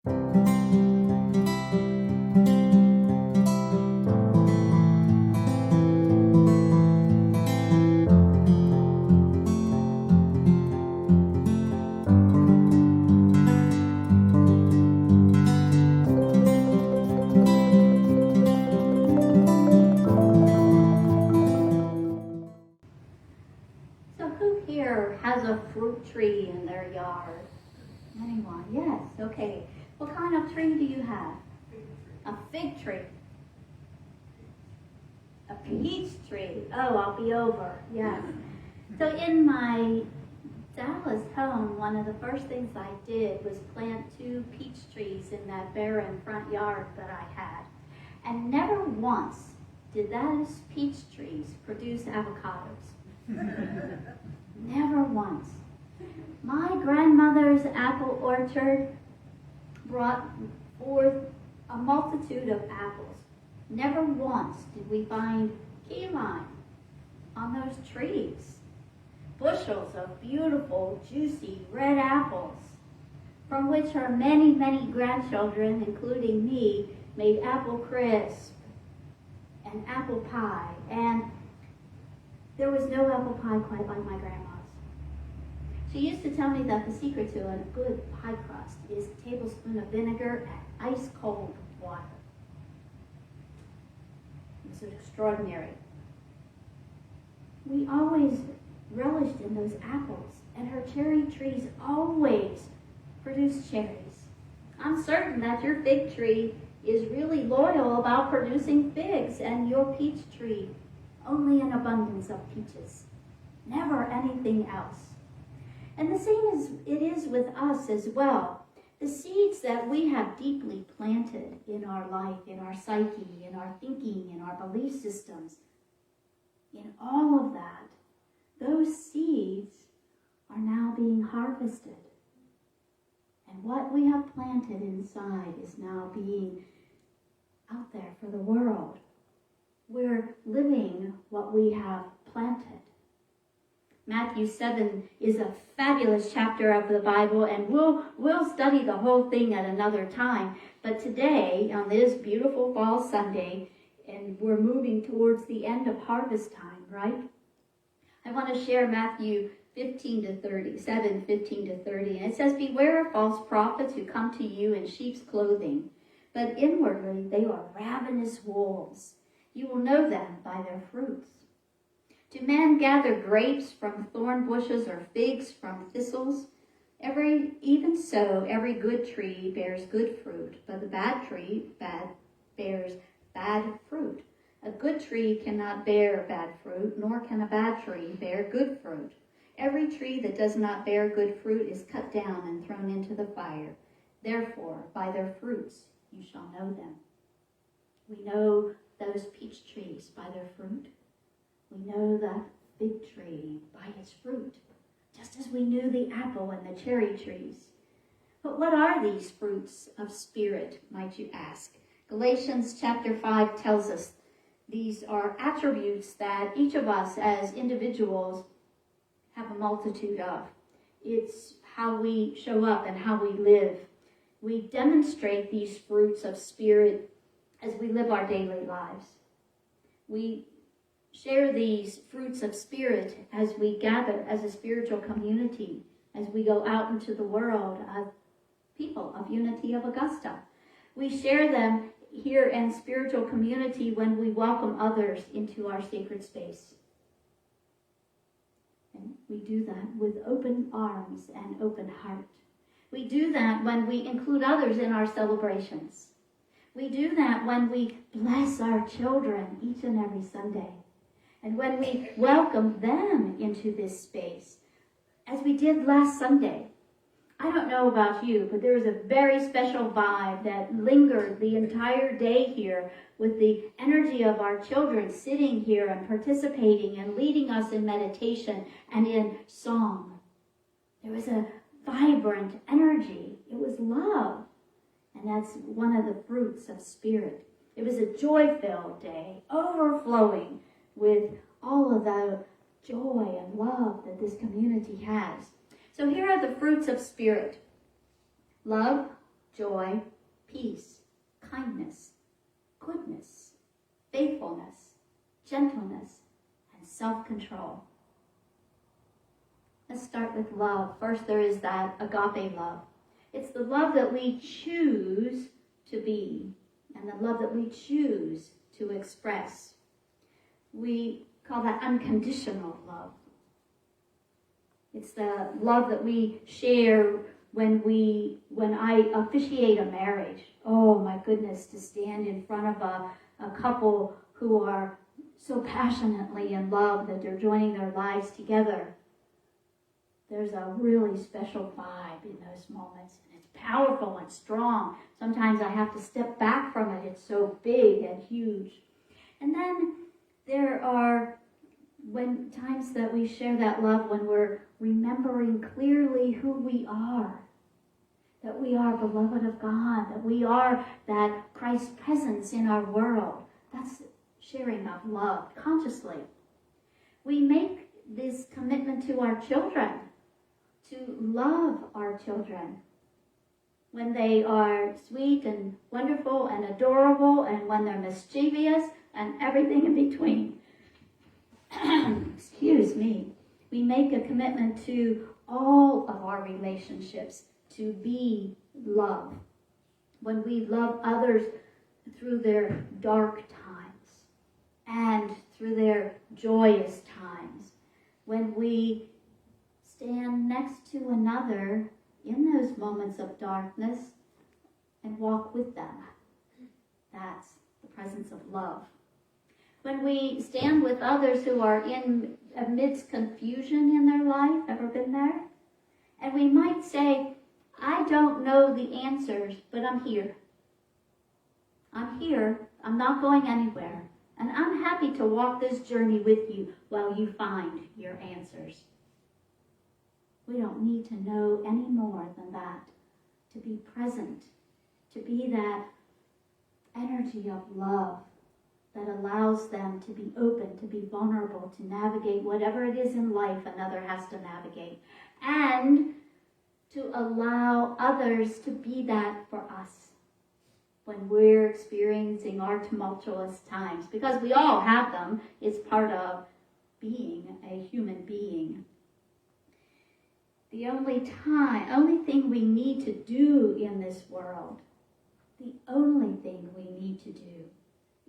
So who here has a fruit tree in their yard? Anyone? Yes, okay. What kind of tree do you have? A fig tree. A peach tree. Oh, I'll be over. Yes. So in my Dallas home, one of the first things I did was plant 2 peach trees in that barren front yard that I had. And never once did those peach trees produce avocados. Never once. My grandmother's apple orchard brought forth a multitude of apples. Never once did we find key lime on those trees. Bushels of beautiful, juicy red apples, from which our many, many grandchildren, including me, made apple crisp and apple pie. And there was no apple pie quite like my grandma's. She used to tell me that the secret to a good pie crust is a tablespoon of vinegar and ice cold water. It was extraordinary. We always relished in those apples, and her cherry trees always produced cherries. I'm certain that your fig tree is really loyal about producing figs, and your peach tree only an abundance of peaches, never anything else. And the same as it is with us as well. The seeds that we have deeply planted in our life, in our psyche, in our thinking, in our belief systems, in all of that, those seeds are now being harvested. And what we have planted inside is now being out there for the world. We're living what we have planted. Matthew 7 is a fabulous chapter of the Bible, and we'll study the whole thing at another time. But today, on this beautiful fall Sunday, and we're moving towards the end of harvest time, right? I want to share Matthew 15 to 30, 7, 15 to 30. And it says, "Beware of false prophets who come to you in sheep's clothing, but inwardly they are ravenous wolves. You will know them by their fruits. Do men gather grapes from thorn bushes or figs from thistles? Even so, every good tree bears good fruit, but the bad tree bears bad fruit. A good tree cannot bear bad fruit, nor can a bad tree bear good fruit. Every tree that does not bear good fruit is cut down and thrown into the fire. Therefore, by their fruits you shall know them." We know those peach trees by their fruit. We know the fig tree by its fruit, just as we knew the apple and the cherry trees. But what are these fruits of spirit, might you ask? Galatians chapter 5 tells us these are attributes that each of us as individuals have a multitude of. It's how we show up and how we live. We demonstrate these fruits of spirit as we live our daily lives. We share these fruits of spirit as we gather as a spiritual community, as we go out into the world of people of Unity of Augusta. We share them here in spiritual community when we welcome others into our sacred space. And we do that with open arms and open heart. We do that when we include others in our celebrations. We do that when we bless our children each and every Sunday. And when we welcome them into this space, as we did last Sunday. I don't know about you, but there was a very special vibe that lingered the entire day here with the energy of our children sitting here and participating and leading us in meditation and in song. There was a vibrant energy. It was love. And that's one of the fruits of spirit. It was a joy-filled day, overflowing with all of the joy and love that this community has. So here are the fruits of spirit: love, joy, peace, kindness, goodness, faithfulness, gentleness, and self-control. Let's start with love. First, there is that agape love. It's the love that we choose to be and the love that we choose to express. We call that unconditional love. It's the love that we share when I officiate a marriage. Oh my goodness, to stand in front of a couple who are so passionately in love that they're joining their lives together. There's a really special vibe in those moments. And it's powerful and strong. Sometimes I have to step back from it. It's so big and huge. And then there are times that we share that love when we're remembering clearly who we are. That we are beloved of God. That we are that Christ's presence in our world. That's sharing of love consciously. We make this commitment to our children, to love our children when they are sweet and wonderful and adorable, and when they're mischievous and everything in between. Excuse me. We make a commitment to all of our relationships to be love. When we love others through their dark times and through their joyous times. When we stand next to another in those moments of darkness and walk with them. That's the presence of love. When we stand with others who are amidst confusion in their life, ever been there? And we might say, I don't know the answers, but I'm here. I'm here. I'm not going anywhere. And I'm happy to walk this journey with you while you find your answers. We don't need to know any more than that. To be present, to be that energy of love that allows them to be open, to be vulnerable, to navigate whatever it is in life another has to navigate. And to allow others to be that for us when we're experiencing our tumultuous times. Because we all have them. It's part of being a human being. The only thing we need to do in this world, the only thing we need to do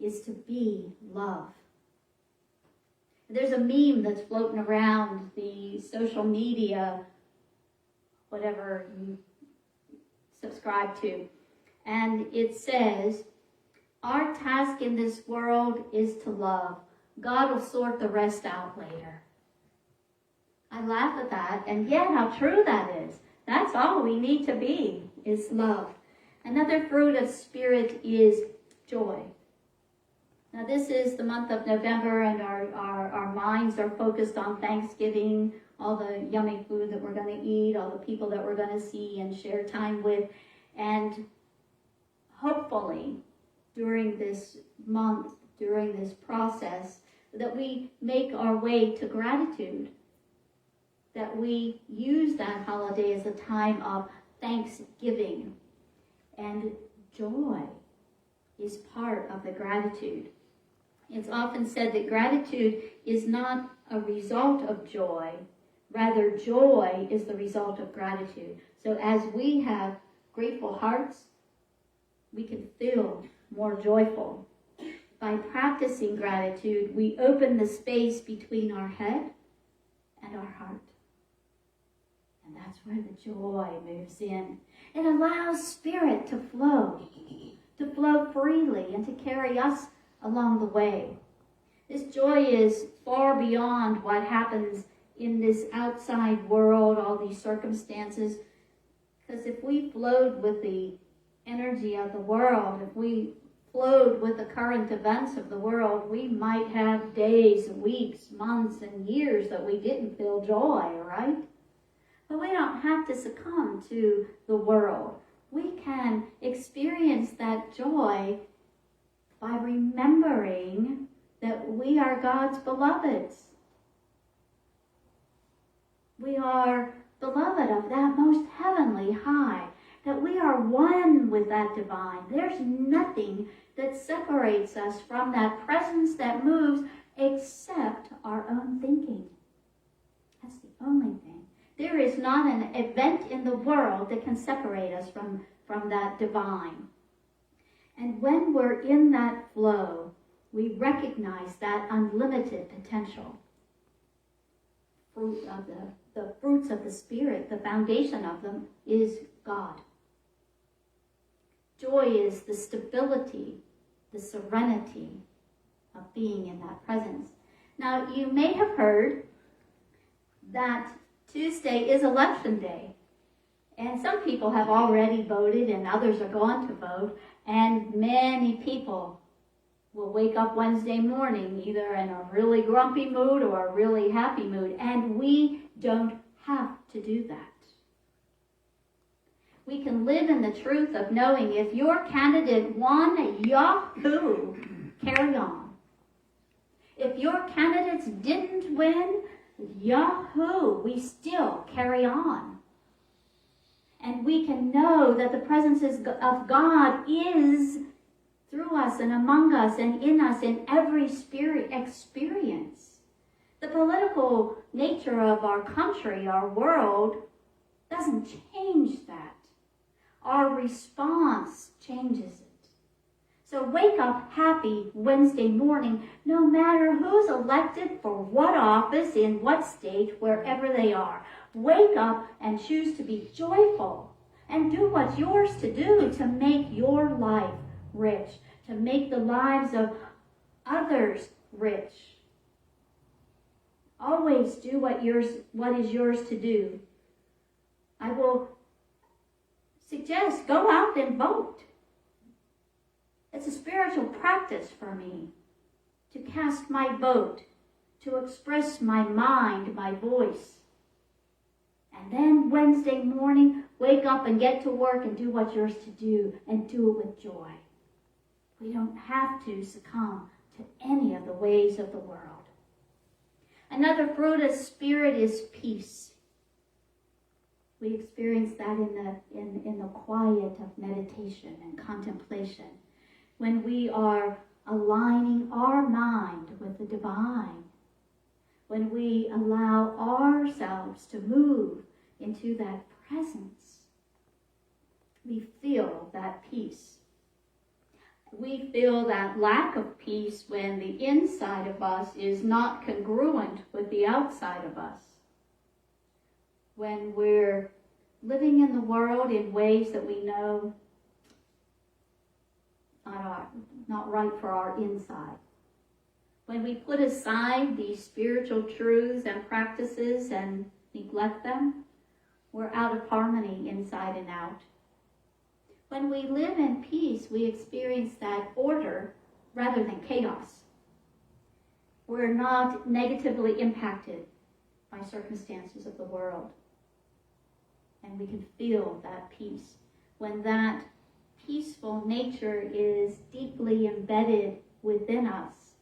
is to be love. There's a meme that's floating around the social media, whatever you subscribe to, and it says, our task in this world is to love. God will sort the rest out later. I laugh at that, and yet how true that is. That's all we need to be, is love. Another fruit of Spirit is joy. Now this is the month of November, and our minds are focused on Thanksgiving, all the yummy food that we're going to eat, all the people that we're going to see and share time with. And hopefully, during this month, during this process, that we make our way to gratitude. That we use that holiday as a time of thanksgiving. And joy is part of the gratitude. It's often said that gratitude is not a result of joy. Rather, joy is the result of gratitude. So as we have grateful hearts, we can feel more joyful. By practicing gratitude, we open the space between our head and our heart. And that's where the joy moves in. It allows Spirit to flow freely and to carry us along the way. This joy is far beyond what happens in this outside world, all these circumstances. Because if we flowed with the energy of the world, if we flowed with the current events of the world, we might have days, weeks, months, and years that we didn't feel joy, right? But we don't have to succumb to the world. We can experience that joy by remembering that we are God's beloveds. We are beloved of that most heavenly high. that we are one with that divine. There's nothing that separates us from that presence that moves except our own thinking. That's the only thing. There is not an event in the world that can separate us from that divine. And when we're in that flow, we recognize that unlimited potential. The fruits of the Spirit, the foundation of them is God. Joy is the stability, the serenity of being in that presence. Now, you may have heard that Tuesday is election day. And some people have already voted and others are going to vote. And many people will wake up Wednesday morning either in a really grumpy mood or a really happy mood. And we don't have to do that. We can live in the truth of knowing if your candidate won, yahoo, carry on. If your candidates didn't win, yahoo, we still carry on. And we can know that the presence of God is through us and among us and in us in every spirit experience. The political nature of our country, our world, doesn't change that. Our response changes it. So wake up happy Wednesday morning, no matter who's elected for what office, in what state, wherever they are. Wake up and choose to be joyful and do what's yours to do to make your life rich, to make the lives of others rich. Always do what is yours to do. I will suggest go out and vote. It's a spiritual practice for me to cast my vote, to express my mind, my voice. And then Wednesday morning, wake up and get to work and do what's yours to do, and do it with joy. We don't have to succumb to any of the ways of the world. Another fruit of Spirit is peace. We experience that in the quiet of meditation and contemplation. When we are aligning our mind with the divine. When we allow ourselves to move into that presence, we feel that peace. We feel that lack of peace when the inside of us is not congruent with the outside of us. When we're living in the world in ways that we know not right for our inside. When we put aside these spiritual truths and practices and neglect them, we're out of harmony inside and out. When we live in peace, we experience that order rather than chaos. We're not negatively impacted by circumstances of the world. And we can feel that peace. When that peaceful nature is deeply embedded within us.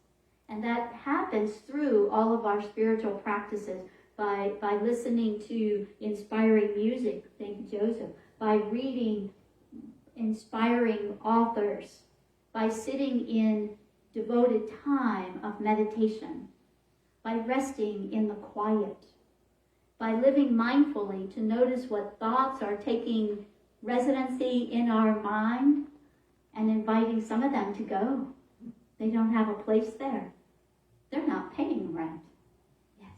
And that happens through all of our spiritual practices, by listening to inspiring music, thank you, Joseph, by reading inspiring authors, by sitting in devoted time of meditation, by resting in the quiet, by living mindfully to notice what thoughts are taking residency in our mind and inviting some of them to go. They don't have a place there. They're not paying rent. Yes.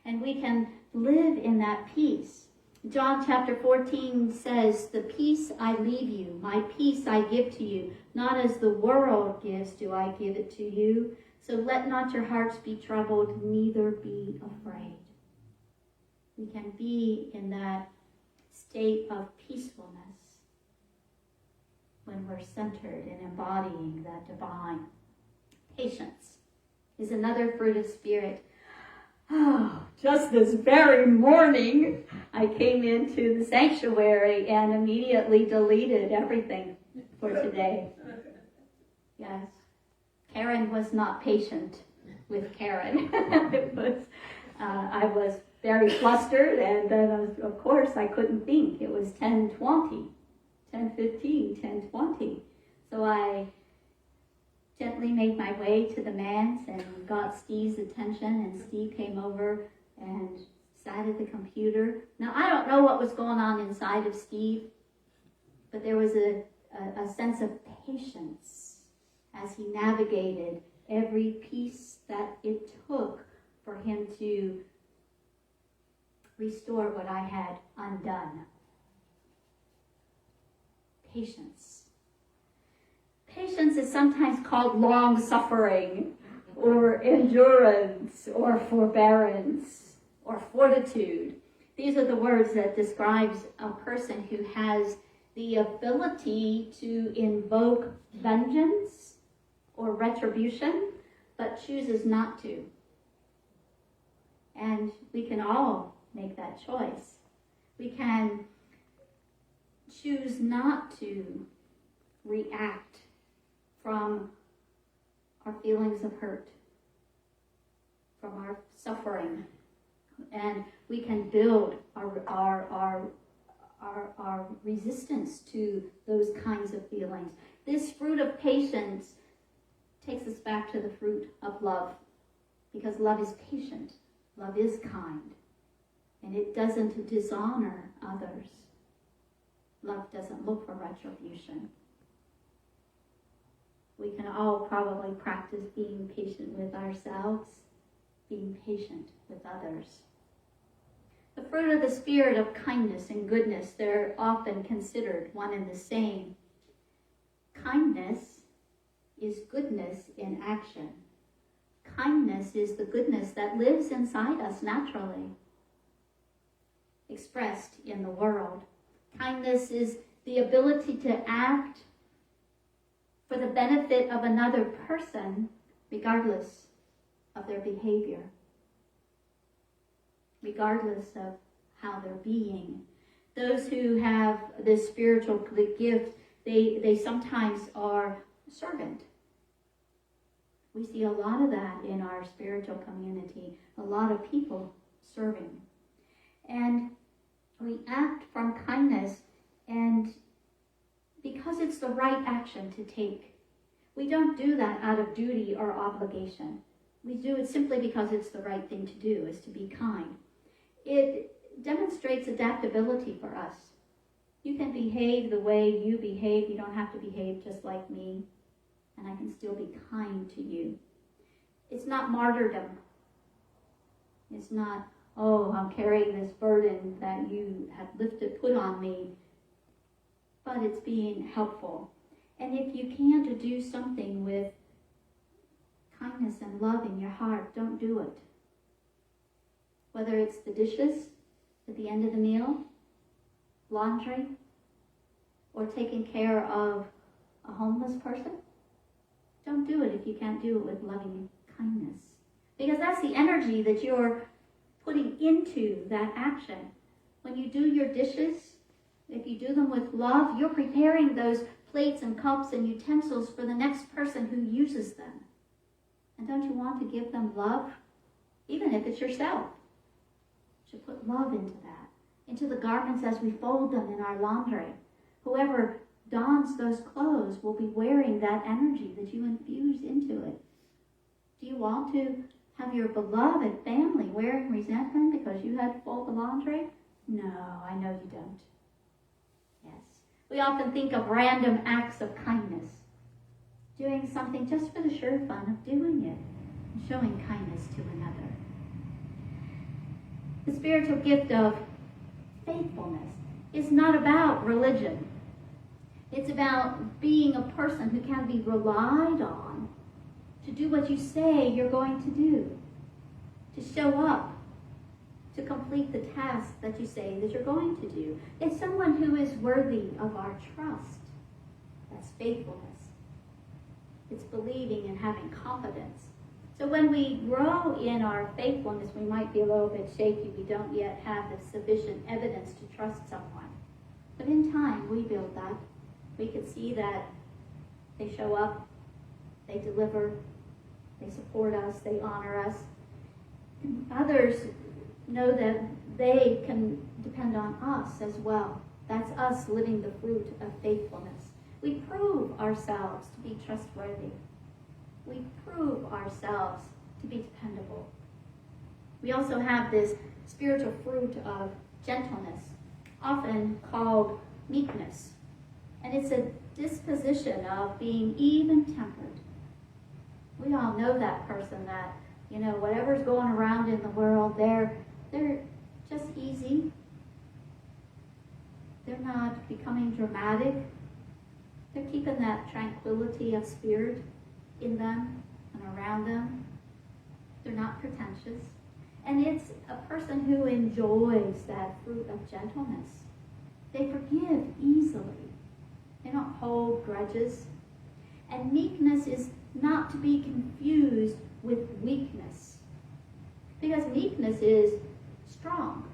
And we can live in that peace. John chapter 14 says, "The peace I leave you, my peace I give to you. Not as the world gives do I give it to you. So let not your hearts be troubled, neither be afraid." We can be in that state of peacefulness when we're centered in embodying that divine. Patience is another fruit of Spirit. Oh, just this very morning, I came into the sanctuary and immediately deleted everything for today. Yes. Karen was not patient with Karen. I was very flustered, and then, of course, I couldn't think. It was 10:20, 10:15, 10:20. So I gently made my way to the manse and got Steve's attention, and Steve came over and sat at the computer. Now, I don't know what was going on inside of Steve, but there was a sense of patience as he navigated every piece that it took for him to restore what I had undone. Patience. Patience is sometimes called long-suffering, or endurance, or forbearance, or fortitude. These are the words that describes a person who has the ability to invoke vengeance or retribution, but chooses not to. And we can all make that choice. We can choose not to react from our feelings of hurt, from our suffering, and we can build our resistance to those kinds of feelings. This fruit of patience takes us back to the fruit of love, because love is patient, love is kind, and it doesn't dishonor others. Love doesn't look for retribution. We can all probably practice being patient with ourselves, being patient with others. The fruit of the Spirit of kindness and goodness, they're often considered one and the same. Kindness is goodness in action. Kindness is the goodness that lives inside us naturally, expressed in the world. Kindness is the ability to act for the benefit of another person, regardless of their behavior, regardless of how they're being. Those who have this spiritual gift, they sometimes are servant. We see a lot of that in our spiritual community, a lot of people serving. And we act from kindness, and because it's the right action to take. We don't do that out of duty or obligation. We do it simply because it's the right thing to do, is to be kind. It demonstrates adaptability for us. You can behave the way you behave. You don't have to behave just like me, and I can still be kind to you. It's not martyrdom. It's not, oh, I'm carrying this burden that you have put on me. But it's being helpful. And if you can't do something with kindness and love in your heart, don't do it. Whether it's the dishes at the end of the meal, laundry, or taking care of a homeless person, don't do it if you can't do it with loving kindness. Because that's the energy that you're putting into that action. When you do your dishes, if you do them with love, you're preparing those plates and cups and utensils for the next person who uses them. And don't you want to give them love? Even if it's yourself. You should put love into that. Into the garments as we fold them in our laundry. Whoever dons those clothes will be wearing that energy that you infuse into it. Do you want to have your beloved family wearing resentment because you had to fold the laundry? No, I know you don't. Yes. We often think of random acts of kindness. Doing something just for the sheer fun of doing it. And showing kindness to another. The spiritual gift of faithfulness is not about religion. It's about being a person who can be relied on to do what you say you're going to do. To show up. To complete the task that you say that you're going to do. It's someone who is worthy of our trust. That's faithfulness. It's believing and having confidence. So when we grow in our faithfulness, we might be a little bit shaky. We don't yet have the sufficient evidence to trust someone. But in time, we build that. We can see that they show up, they deliver, they support us, they honor us. And others know that they can depend on us as well. That's us living the fruit of faithfulness. We prove ourselves to be trustworthy. We prove ourselves to be dependable. We also have this spiritual fruit of gentleness, often called meekness. And it's a disposition of being even-tempered. We all know that person that, whatever's going around in the world, they're just easy. They're not becoming dramatic. They're keeping that tranquility of spirit in them and around them. They're not pretentious. And it's a person who enjoys that fruit of gentleness. They forgive easily. They don't hold grudges. And meekness is not to be confused with weakness. Because meekness is strong.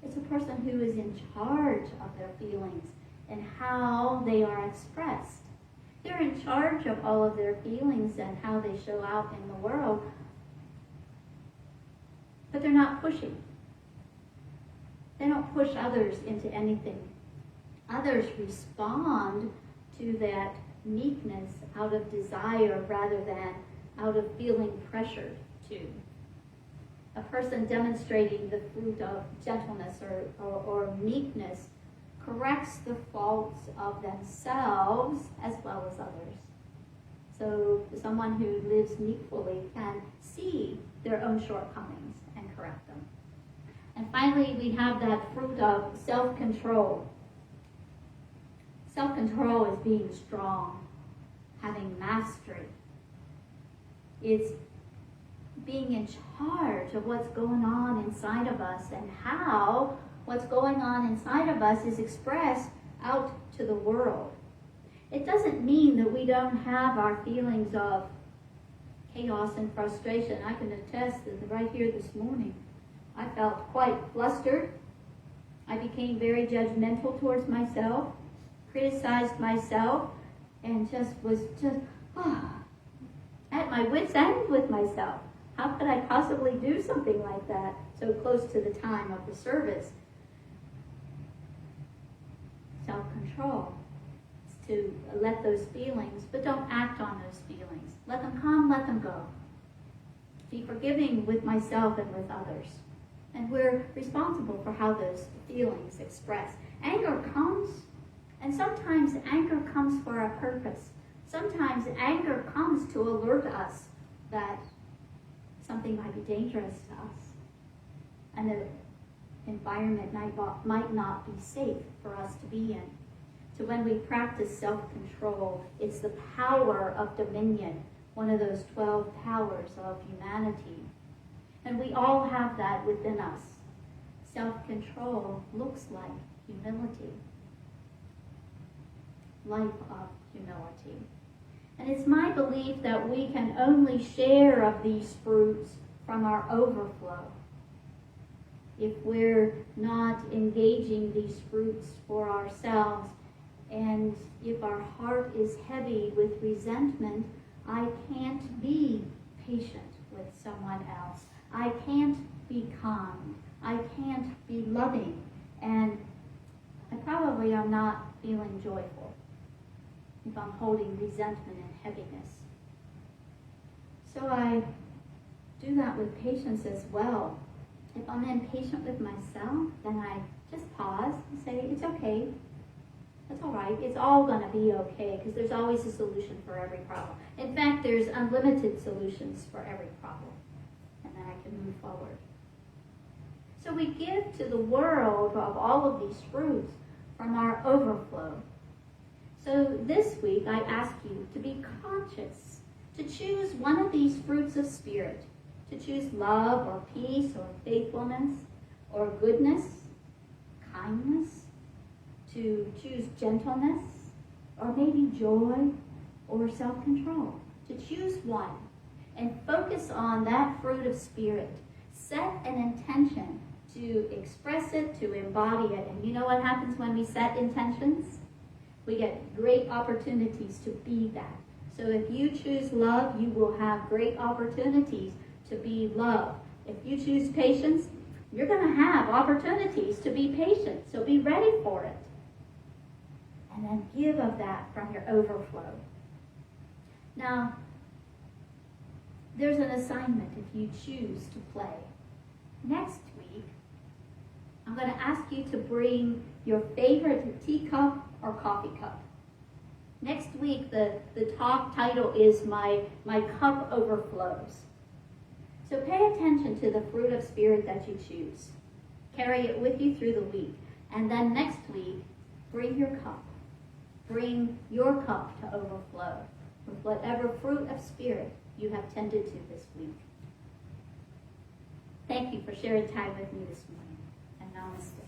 It's a person who is in charge of their feelings and how they are expressed. They're in charge of all of their feelings and how they show out in the world. But they're not pushing. They don't push others into anything. Others respond to that meekness out of desire rather than out of feeling pressured to. A person demonstrating the fruit of gentleness or meekness corrects the faults of themselves as well as others. So someone who lives meekly can see their own shortcomings and correct them. And finally, we have that fruit of self-control. Self-control is being strong, having mastery. It's being in charge of what's going on inside of us and how what's going on inside of us is expressed out to the world. It doesn't mean that we don't have our feelings of chaos and frustration. I can attest that right here this morning, I felt quite flustered. I became very judgmental towards myself, criticized myself, and was at my wit's end with myself. How could I possibly do something like that so close to the time of the service? Self-control is to let those feelings, but don't act on those feelings. Let them come, let them go. Be forgiving with myself and with others. And we're responsible for how those feelings express. Anger comes, and sometimes anger comes for a purpose. Sometimes anger comes to alert us that something might be dangerous to us, and the environment might not be safe for us to be in. So when we practice self-control, it's the power of dominion, one of those 12 powers of humanity. And we all have that within us. Self-control looks like humility, life of humility. And it's my belief that we can only share of these fruits from our overflow. If we're not engaging these fruits for ourselves, and if our heart is heavy with resentment, I can't be patient with someone else. I can't be kind. I can't be loving. And I probably am not feeling joyful if I'm holding resentment and heaviness. So I do that with patience as well. If I'm impatient with myself, then I just pause and say, it's okay. That's all right. It's all going to be okay, because there's always a solution for every problem. In fact, there's unlimited solutions for every problem. And then I can move forward. So we give to the world of all of these fruits from our overflow. So this week, I ask you to be conscious, to choose one of these fruits of spirit, to choose love or peace or faithfulness or goodness, kindness, to choose gentleness or maybe joy or self-control. To choose one and focus on that fruit of spirit. Set an intention to express it, to embody it. And you know what happens when we set intentions? We get great opportunities to be that. So if you choose love, you will have great opportunities to be love. If you choose patience, You're going to have opportunities to be patient, so be ready for it. And then give of that from your overflow. Now, there's an assignment if you choose to play. Next week, I'm going to ask you to bring your favorite teacup or coffee cup. Next week, the talk title is My Cup Overflows. So pay attention to the fruit of spirit that you choose. Carry it with you through the week. And then next week, bring your cup. Bring your cup to overflow with whatever fruit of spirit you have tended to this week. Thank you for sharing time with me this morning. And namaste.